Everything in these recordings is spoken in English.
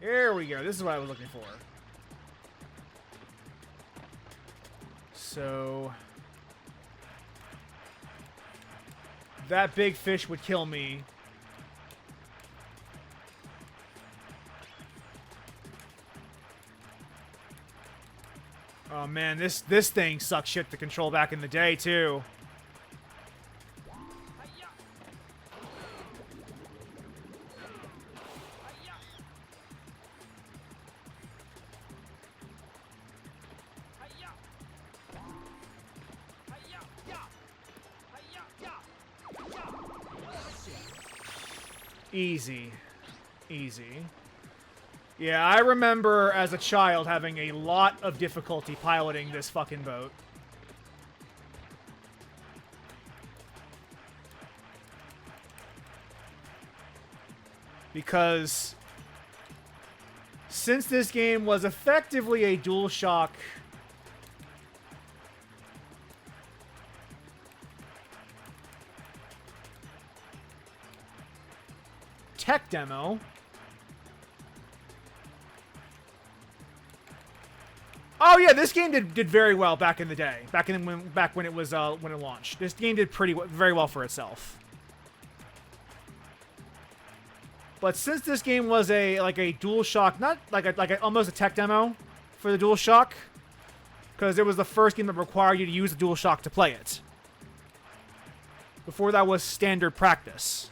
Here we go. This is what I was looking for. So... that big fish would kill me. Oh man, this thing sucked shit to control back in the day too. Easy. Easy. Yeah, I remember as a child having a lot of difficulty piloting this fucking boat. Because since this game was effectively a DualShock tech demo. Oh yeah, this game did very well back in the day. Back when it was when it launched. This game did very well for itself. But since this game was a DualShock, not almost a tech demo for the DualShock, because it was the first game that required you to use the DualShock to play it. Before that was standard practice.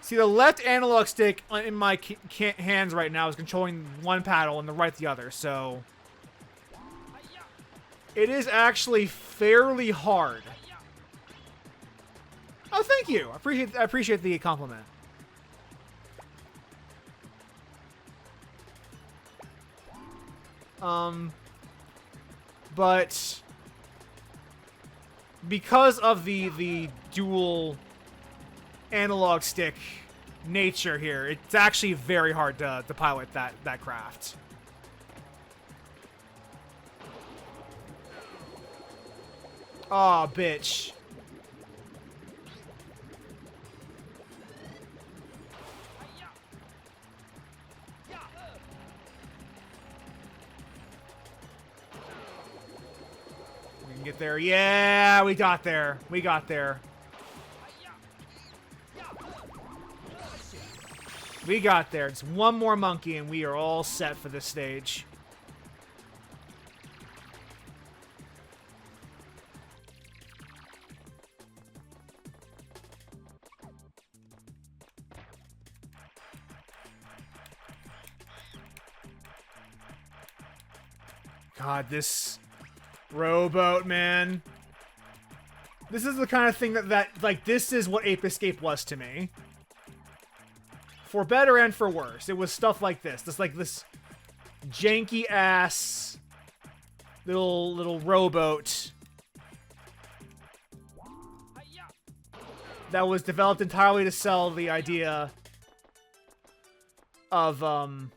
See, the left analog stick in my hands right now is controlling one paddle and the right the other, so... it is actually fairly hard. Oh, thank you! I appreciate the compliment. But... because of the dual analog stick nature here, it's actually very hard to pilot that craft. Aw, bitch. We can get there. Yeah, we got there. We got there. We got there. It's one more monkey and we are all set for this stage. God, this rowboat, man. This is the kind of thing that this is what Ape Escape was to me. For better and for worse. It was stuff like this. This janky ass little rowboat that was developed entirely to sell the idea of the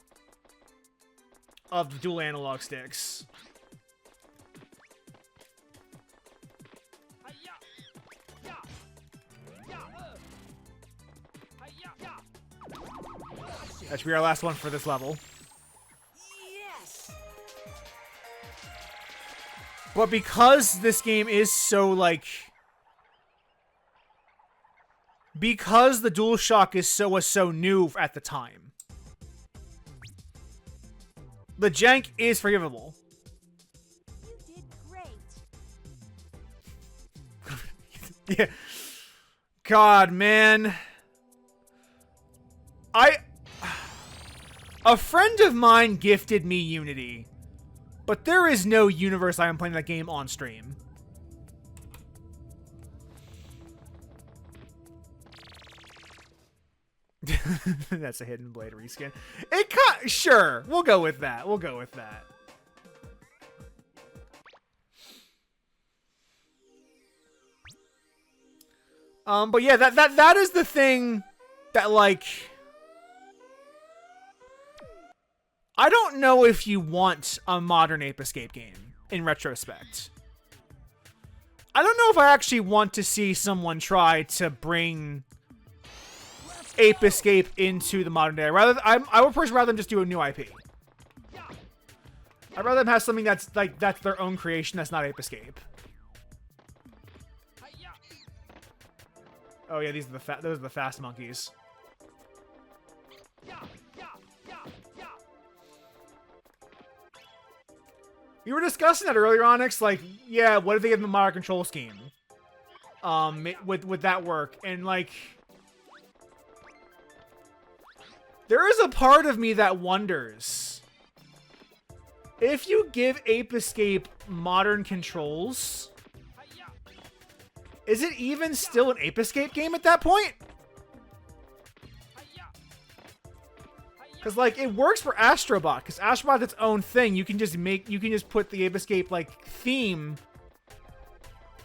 dual analog sticks. That should be our last one for this level. Yes. But because this game is so, because the DualShock was so new at the time, the jank is forgivable. You did great. Yeah. God, man. A friend of mine gifted me Unity, but there is no universe I am playing that game on stream. That's a Hidden Blade reskin. Sure, we'll go with that. We'll go with that. But yeah, that is the thing that, I don't know if you want a modern Ape Escape game, in retrospect. I don't know if I actually want to see someone try to bring Ape Escape into the modern day. I would personally rather them just do a new IP. I'd rather them have something that's like that's their own creation. That's not Ape Escape. Oh yeah, those are the fast monkeys. We were discussing that earlier, Onyx. Like, yeah, what if they give them a modern control scheme? Would that work? And like, there is a part of me that wonders if you give Ape Escape modern controls, is it even still an Ape Escape game at that point? Because like it works for Astrobot, because Astrobot's its own thing. You can just put the Ape Escape like theme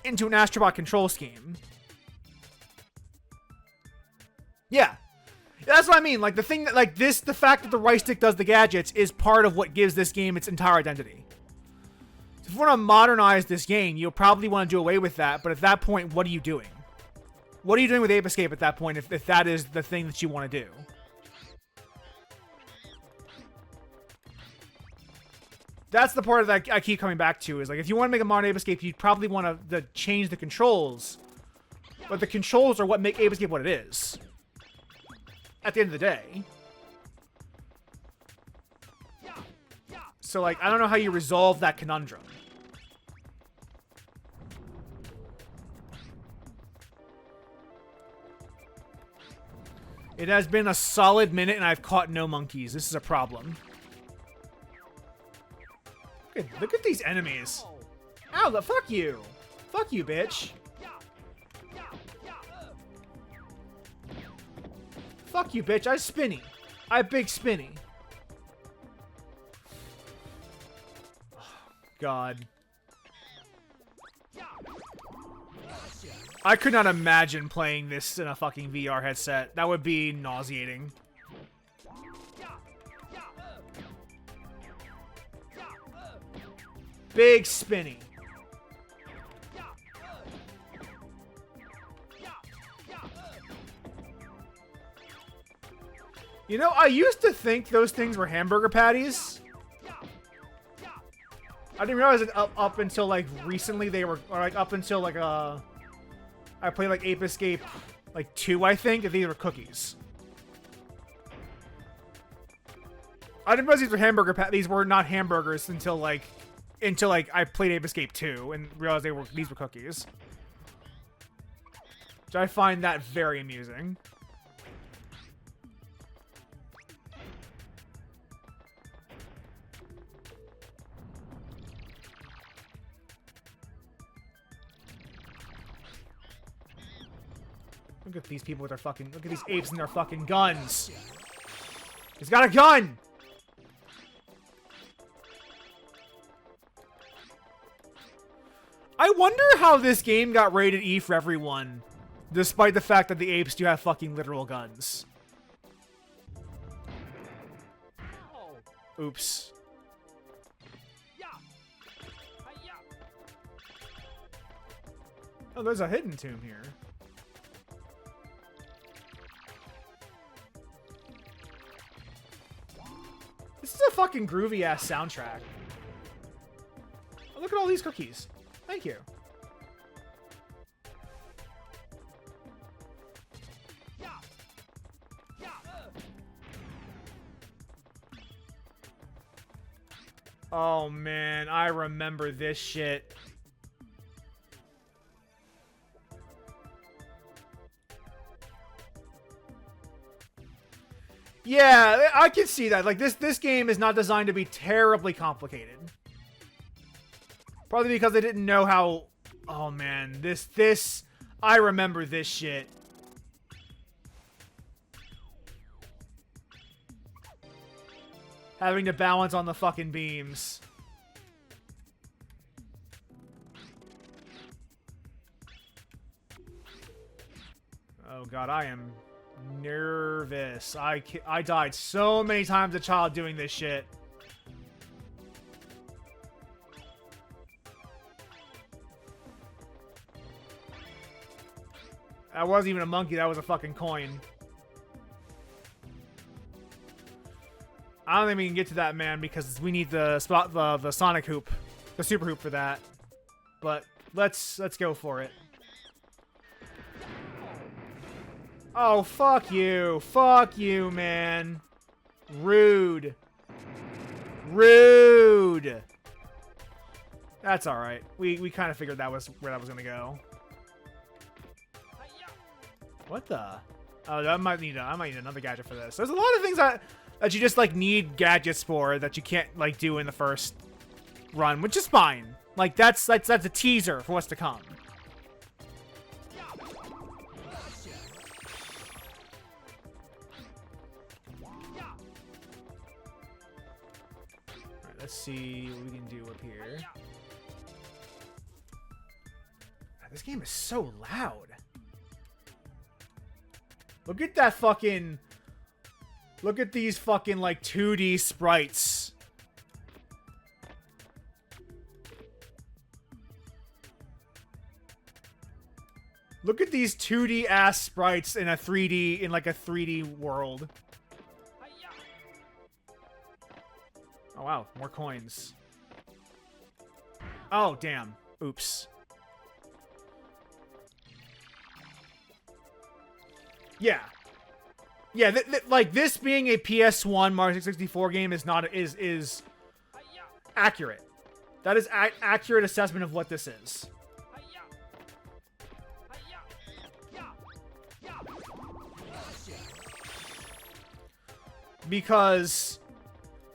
into an Astrobot control scheme. Yeah. That's what I mean. Like the thing that like this, the fact that the right stick does the gadgets is part of what gives this game its entire identity. So if you want to modernize this game, you'll probably want to do away with that. But at that point, what are you doing? What are you doing with Ape Escape at that point if that is the thing that you want to do? That's the part that I keep coming back to, is like if you want to make a modern Ape Escape, you'd probably want to change the controls. But the controls are what make Ape Escape what it is. At the end of the day. So like, I don't know how you resolve that conundrum. It has been a solid minute and I've caught no monkeys. This is a problem. Look at these enemies. Ow, fuck you. Fuck you, bitch. Fuck you, bitch. I spinny. I big spinny. God. I could not imagine playing this in a fucking VR headset. That would be nauseating. Big spinny. You know, I used to think those things were hamburger patties. I didn't realize it up until like recently they were, or like up until like I played like Ape Escape like 2, I think, that these were cookies. I didn't realize these were hamburger patties. These were not hamburgers until like I played Ape Escape 2 and realized these were cookies. So I find that very amusing. Look at these people with their fucking, look at these apes and their fucking guns. He's got a gun! I wonder how this game got rated E for everyone, despite the fact that the apes do have fucking literal guns. Oops. Oh, there's a hidden tomb here. This is a fucking groovy ass soundtrack. Oh, look at all these cookies. Thank you. Oh man, I remember this shit. Yeah, I can see that. Like this game is not designed to be terribly complicated. Probably because they didn't know how. Oh man, this I remember this shit. Having to balance on the fucking beams. Oh god, I am nervous. I died so many times as a child doing this shit. That wasn't even a monkey, that was a fucking coin. I don't think we can get to that, man, because we need the Sonic hoop, the super hoop for that. But let's go for it. Oh, fuck you, man. Rude. Rude. That's all right. We kind of figured that was where that was gonna go. What the? Oh, I might need another gadget for this. There's a lot of things that you just like need gadgets for that you can't like do in the first run, which is fine. Like that's a teaser for what's to come. Alright, let's see what we can do up here. This game is so loud. Look at that fucking... Look at these fucking, like, 2D sprites. Look at these 2D ass sprites in a 3D, in like a 3D world. Oh wow, more coins. Oh, damn. Oops. Yeah. Yeah, like, this being a PS1 Mario 64 game is not, is accurate. That is accurate assessment of what this is. Because,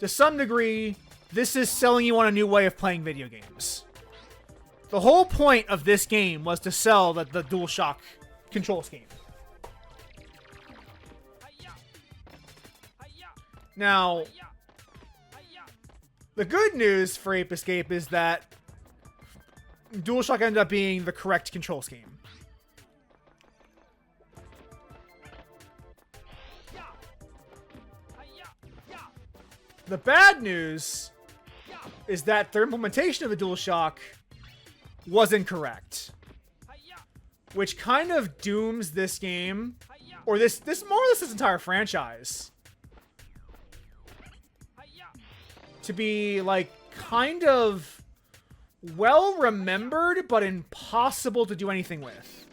to some degree, this is selling you on a new way of playing video games. The whole point of this game was to sell the DualShock control scheme. Now, the good news for Ape Escape is that DualShock ended up being the correct control scheme. The bad news is that their implementation of the DualShock was incorrect, which kind of dooms this game, or this more or less this entire franchise, to be like kind of well remembered but impossible to do anything with.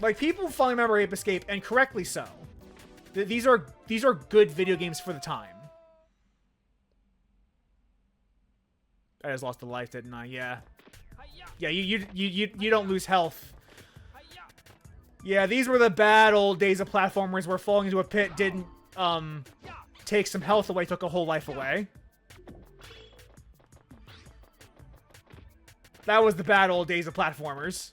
Like, people finally remember Ape Escape, and correctly so. These are good video games for the time. I just lost a life, didn't I? Yeah. Yeah, you don't lose health. Yeah, these were the bad old days of platformers where falling into a pit didn't take some health away, took a whole life away. That was the bad old days of platformers.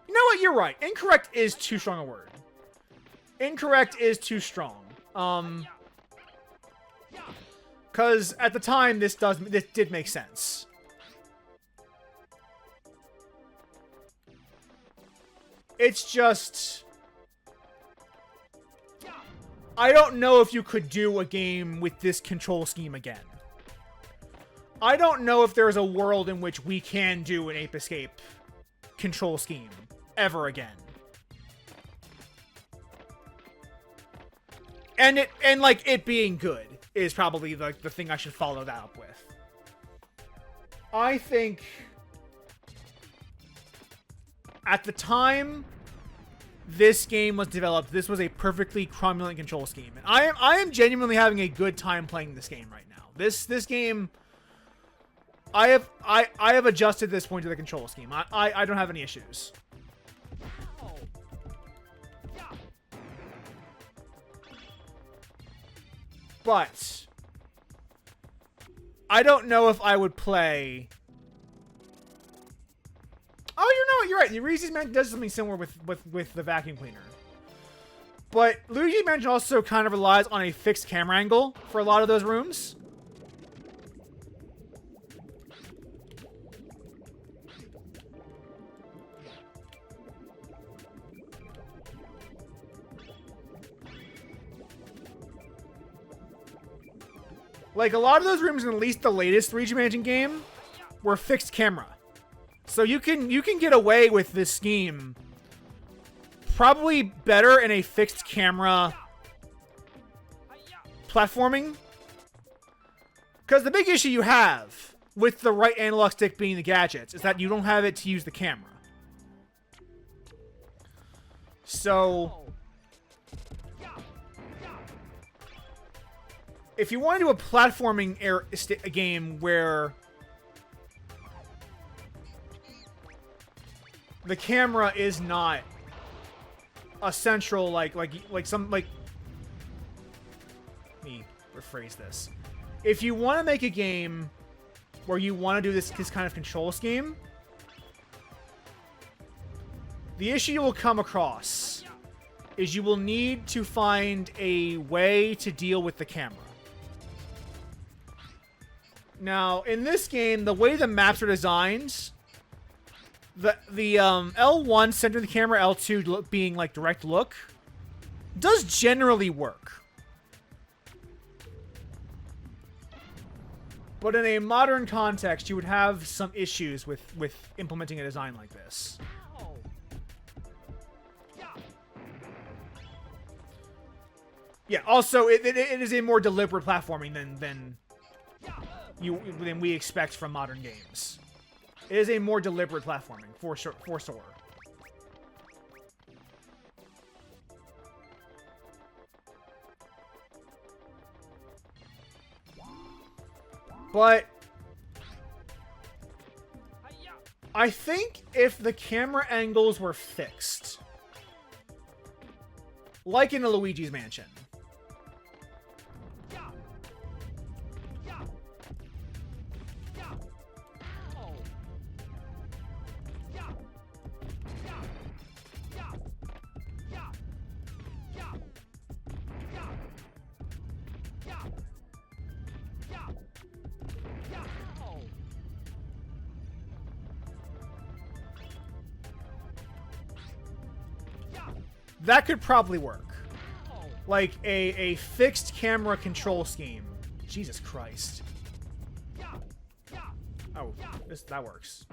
You know what? You're right. Incorrect is too strong a word. Incorrect is too strong. Because at the time, this did make sense. It's just... I don't know if you could do a game with this control scheme again. I don't know if there's a world in which we can do an Ape Escape control scheme ever again. And like it being good is probably the thing I should follow that up with. I think at the time this game was developed, this was a perfectly cromulent control scheme. And I am genuinely having a good time playing this game right now. This game, I have adjusted this point to the control scheme. I don't have any issues. But I don't know if I would play... Oh, you know what? You're right. Luigi's Mansion does something similar with the vacuum cleaner. But Luigi's Mansion also kind of relies on a fixed camera angle for a lot of those rooms. Like, a lot of those rooms in at least the latest Luigi Mansion game were fixed camera. So you can get away with this scheme probably better in a fixed camera platforming. Because the big issue you have with the right analog stick being the gadgets is that you don't have it to use the camera. So if you want to do a platforming game where the camera is not a central, like let me rephrase this. If you want to make a game where you want to do this kind of control scheme, the issue you will come across is you will need to find a way to deal with the camera. Now, in this game, the way the maps are designed, the L1 centering the camera, L2 being like direct look, does generally work. But in a modern context, you would have some issues with implementing a design like this. Yeah, also, it is a more deliberate platforming than we expect from modern games. It is a more deliberate platforming, for sure. But I think if the camera angles were fixed, like in a Luigi's Mansion, that could probably work. Like a fixed camera control scheme. Jesus Christ. Oh, that works.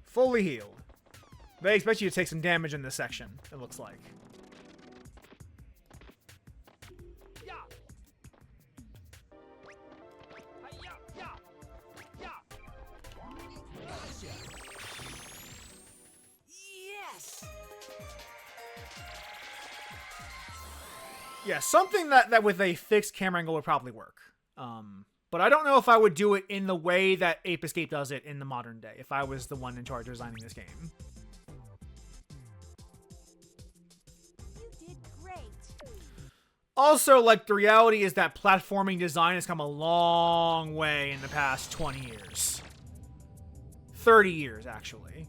Fully healed. They expect you to take some damage in this section, it looks like. Yeah, something that with a fixed camera angle would probably work. But I don't know if I would do it in the way that Ape Escape does it in the modern day, if I was the one in charge of designing this game. You did great. Also, like, the reality is that platforming design has come a long way in the past 20 years. 30 years, actually.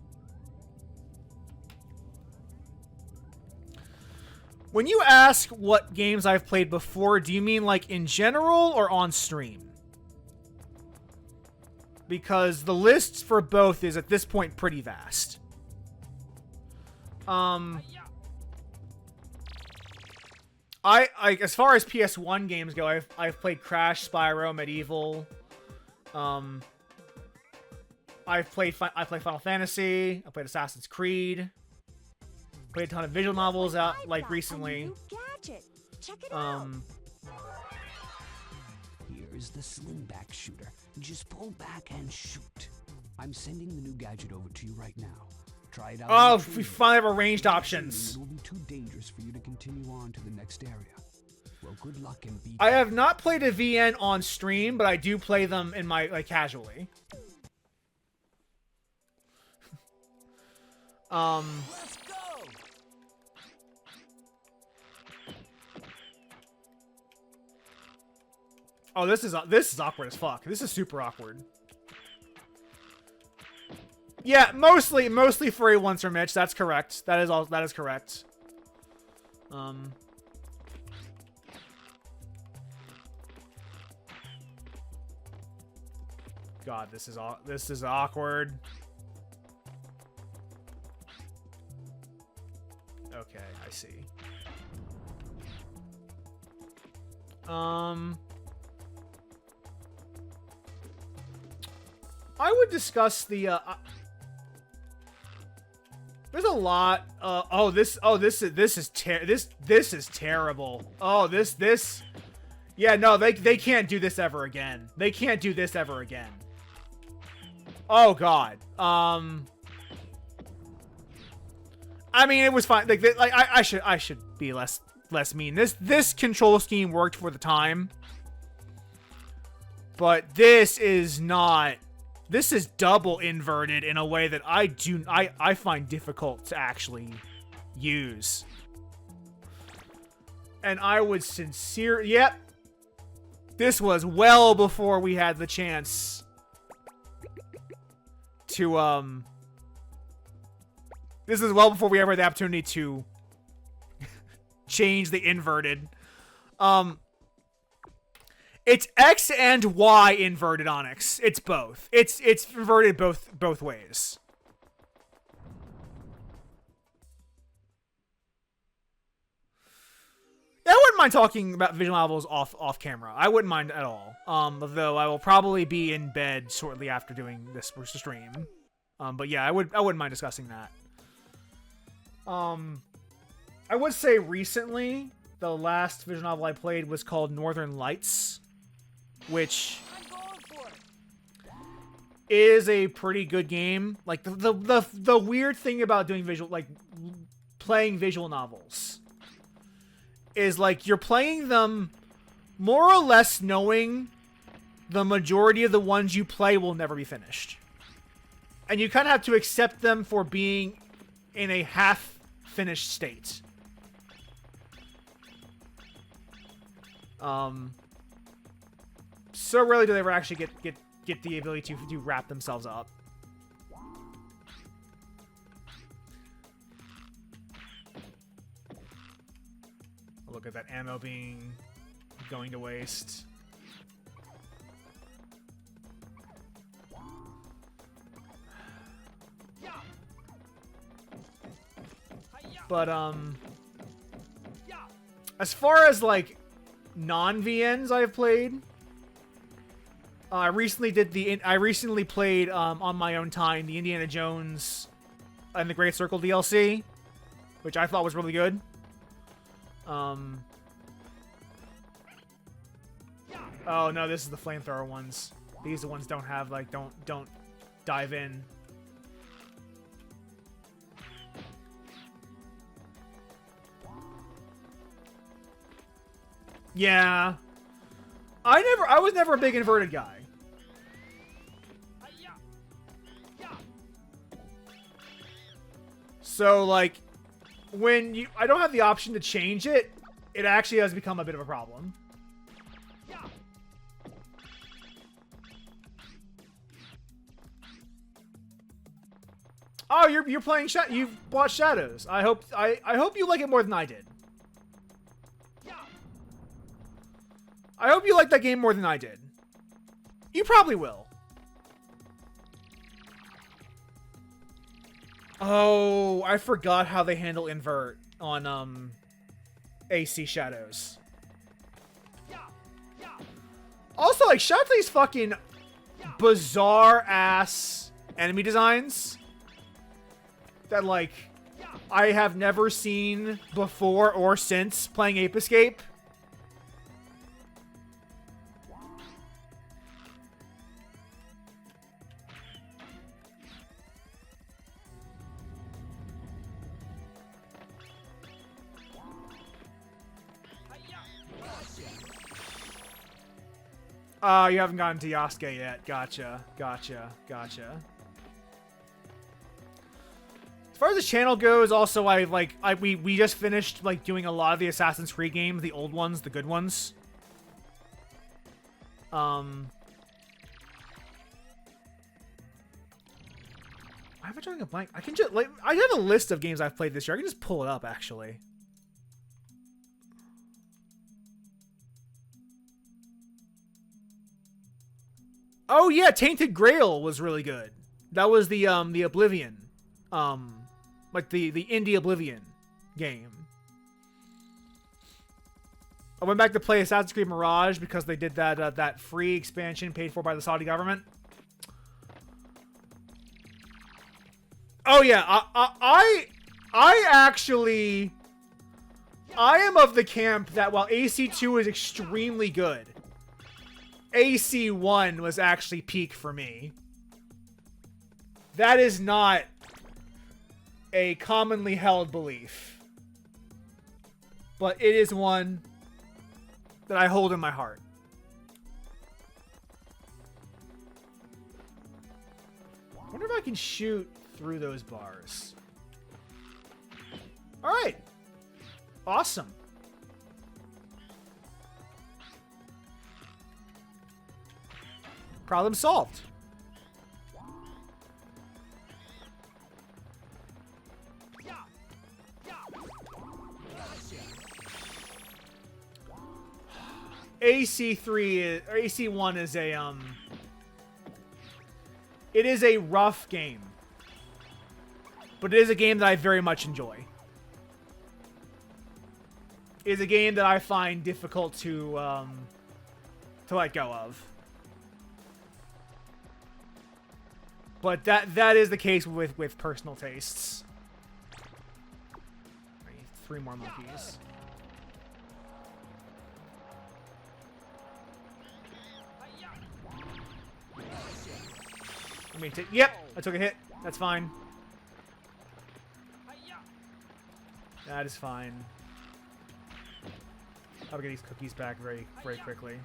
When you ask what games I've played before, do you mean like in general or on stream? Because the list for both is at this point pretty vast. As far as PS1 games go, I've played Crash, Spyro, Medieval. I played Final Fantasy. I played Assassin's Creed. Played a ton of visual novels out like recently. Check it out. Here's the sling-back shooter. Just pull back and shoot. I'm sending the new gadget over to you right now. Try it out. Oh, we finally have ranged options. It will be too dangerous for you to continue on to the next area. Well, good luck and be. I have not played a VN on stream, but I do play them in my casually. Let's go. Oh, this is awkward as fuck. This is super awkward. Yeah, mostly furry ones for Mitch. That's correct. That is correct. God, this is awkward. Okay, I see. I would discuss the there's a lot this is terrible. Oh, this yeah, no, they can't do this ever again. They can't do this ever again. Oh god. I mean, it was fine. Like I should be less mean. This control scheme worked for the time. But this is not. This is double inverted in a way that I find difficult to actually use. And I would yep. This was well before we had the chance to this is well before we ever had the opportunity to change the inverted. It's X and Y inverted Onyx. It's both. It's inverted both ways. I wouldn't mind talking about visual novels off camera. I wouldn't mind at all. Though I will probably be in bed shortly after doing this stream. But yeah, I wouldn't mind discussing that. I would say recently the last visual novel I played was called Northern Lights, which is a pretty good game. Like the weird thing about doing playing visual novels is like you're playing them more or less knowing the majority of the ones you play will never be finished. And you kind of have to accept them for being in a half-finished state. So rarely do they ever actually get the ability to wrap themselves up. Look at that ammo going to waste. But as far as like non-VNs I've played, I recently played on my own time the Indiana Jones and the Great Circle DLC, which I thought was really good. Oh no, this is the flamethrower ones. These ones don't have like don't dive in. Yeah. I was never a big inverted guy. So like when I don't have the option to change it, it actually has become a bit of a problem. Oh, you're playing you've watched Shadows. I hope you like it more than I did. I hope you like that game more than I did. You probably will. Oh, I forgot how they handle invert on AC Shadows. Also, like, shout out to these fucking bizarre ass enemy designs that, like, I have never seen before or since playing Ape Escape. Oh, you haven't gotten to Yasuke yet. Gotcha. As far as the channel goes, also we just finished like doing a lot of the Assassin's Creed games, the old ones, the good ones. Why am I drawing a blank? I can just like I have a list of games I've played this year. I can just pull it up actually. Oh yeah, Tainted Grail was really good. That was the Oblivion, like the indie Oblivion game. I went back to play Assassin's Creed Mirage because they did that that free expansion paid for by the Saudi government. Oh yeah, I actually, I am of the camp that while AC2 is extremely good, AC1 was actually peak for me. That is not a commonly held belief, but it is one that I hold in my heart. I wonder if I can shoot through those bars. All right. Awesome. Problem solved. AC3 is, or AC1 is a it is a rough game, but it is a game that I very much enjoy. It is a game that I find difficult to let go of. But that is the case with personal tastes. I need 3 more monkeys. Let me take. Yep, I took a hit. That's fine. That is fine. I'll get these cookies back very quickly.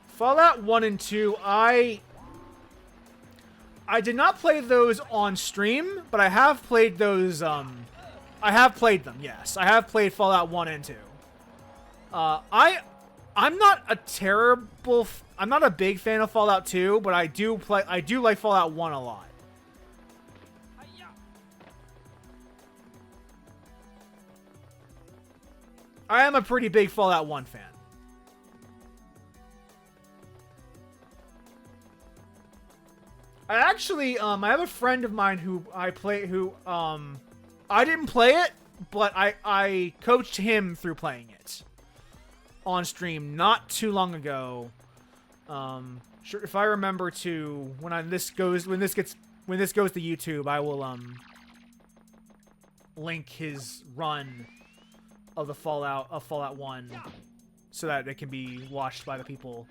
Fallout 1 and 2, I did not play those on stream, but I have played those, I have played them, yes. I have played Fallout 1 and 2. I'm not a big fan of Fallout 2, but I do like Fallout 1 a lot. I am a pretty big Fallout 1 fan. I actually, I have a friend of mine who I didn't play it, but I coached him through playing it on stream not too long ago. Sure, if I remember to, when this goes to YouTube, I will, link his run of Fallout 1 so that it can be watched by the people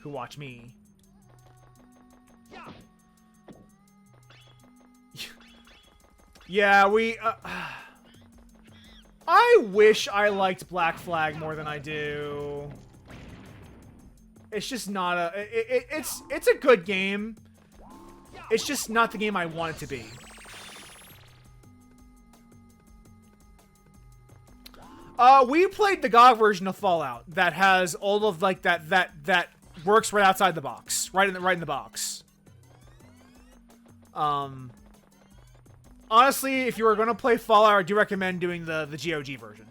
who watch me. Yeah, I wish I liked Black Flag more than I do. It's just not a... It's a good game. It's just not the game I want it to be. We played the GOG version of Fallout that has all of like that works right outside the box, right in the box. Honestly, if you were going to play Fallout, I do recommend doing the GOG version.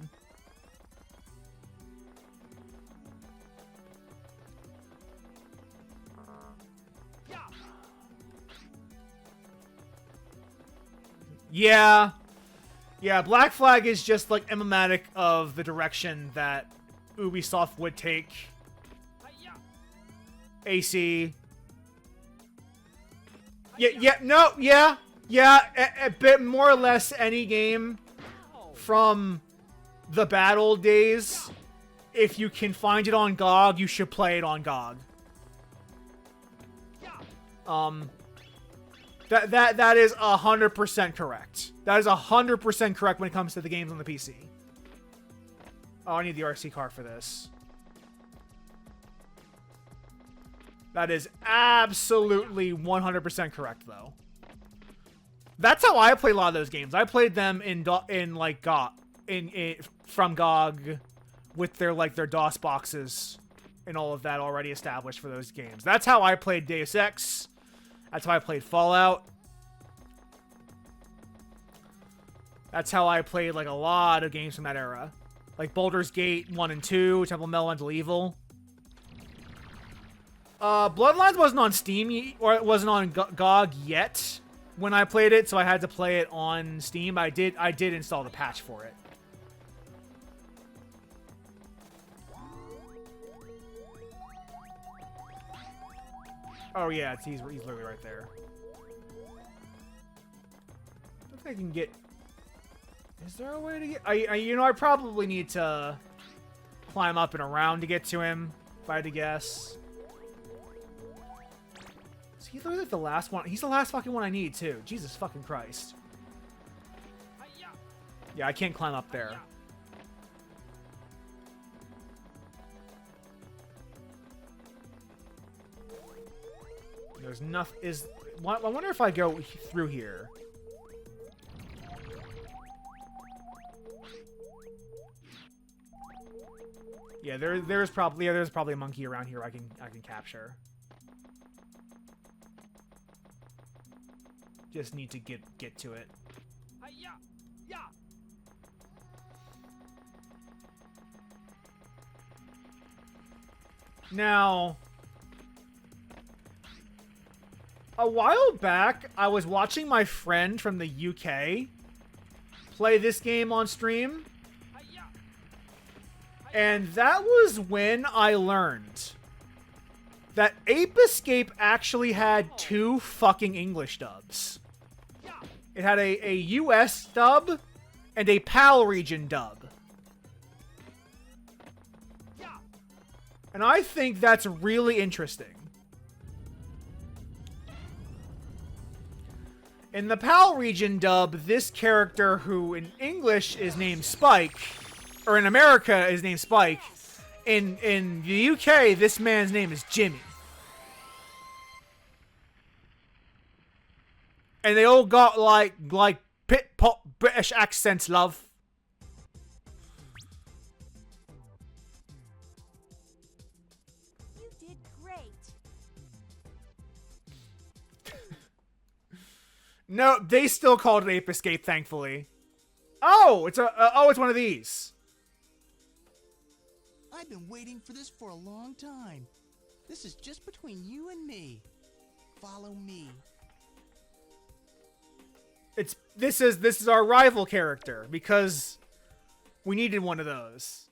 Yeah. Yeah, Black Flag is just like emblematic of the direction that Ubisoft would take AC. Yeah, a bit more or less any game from the bad old days. If you can find it on GOG, you should play it on GOG. That is 100% correct. That is 100% correct when it comes to the games on the PC. Oh, I need the RC car for this. That is absolutely 100% correct, though. That's how I play a lot of those games. I played them in like GOG, from GOG, with their DOS boxes and all of that already established for those games. That's how I played Deus Ex. That's how I played Fallout. That's how I played like a lot of games from that era Like Baldur's Gate 1 and 2, Temple of Elemental Evil. Bloodlines wasn't on Steam, or it wasn't on GOG yet when I played it, so I had to play it on Steam. I did install the patch for it. Oh yeah, he's literally right there. I think I can get... Is there a way to get... I probably need to climb up and around to get to him, if I had to guess. Is he literally the last one? He's the last fucking one I need, too. Jesus fucking Christ. Yeah, I can't climb up there. There's nothing... I wonder if I go through here. Yeah, there's probably a monkey around here I can capture. Just need to get to it. Now, a while back, I was watching my friend from the UK play this game on stream. And that was when I learned that Ape Escape actually had 2 fucking English dubs. It had a US dub and a PAL region dub. And I think that's really interesting. In the PAL region dub, this character, who in English is named Spike, or in America is named Spike, in the UK, this man's name is Jimmy. And they all got like pit pop British accents, love. You did great. No, they still called it Ape Escape, thankfully. Oh, it's one of these. I've been waiting for this for a long time. This is just between you and me. Follow me. This is our rival character because we needed one of those.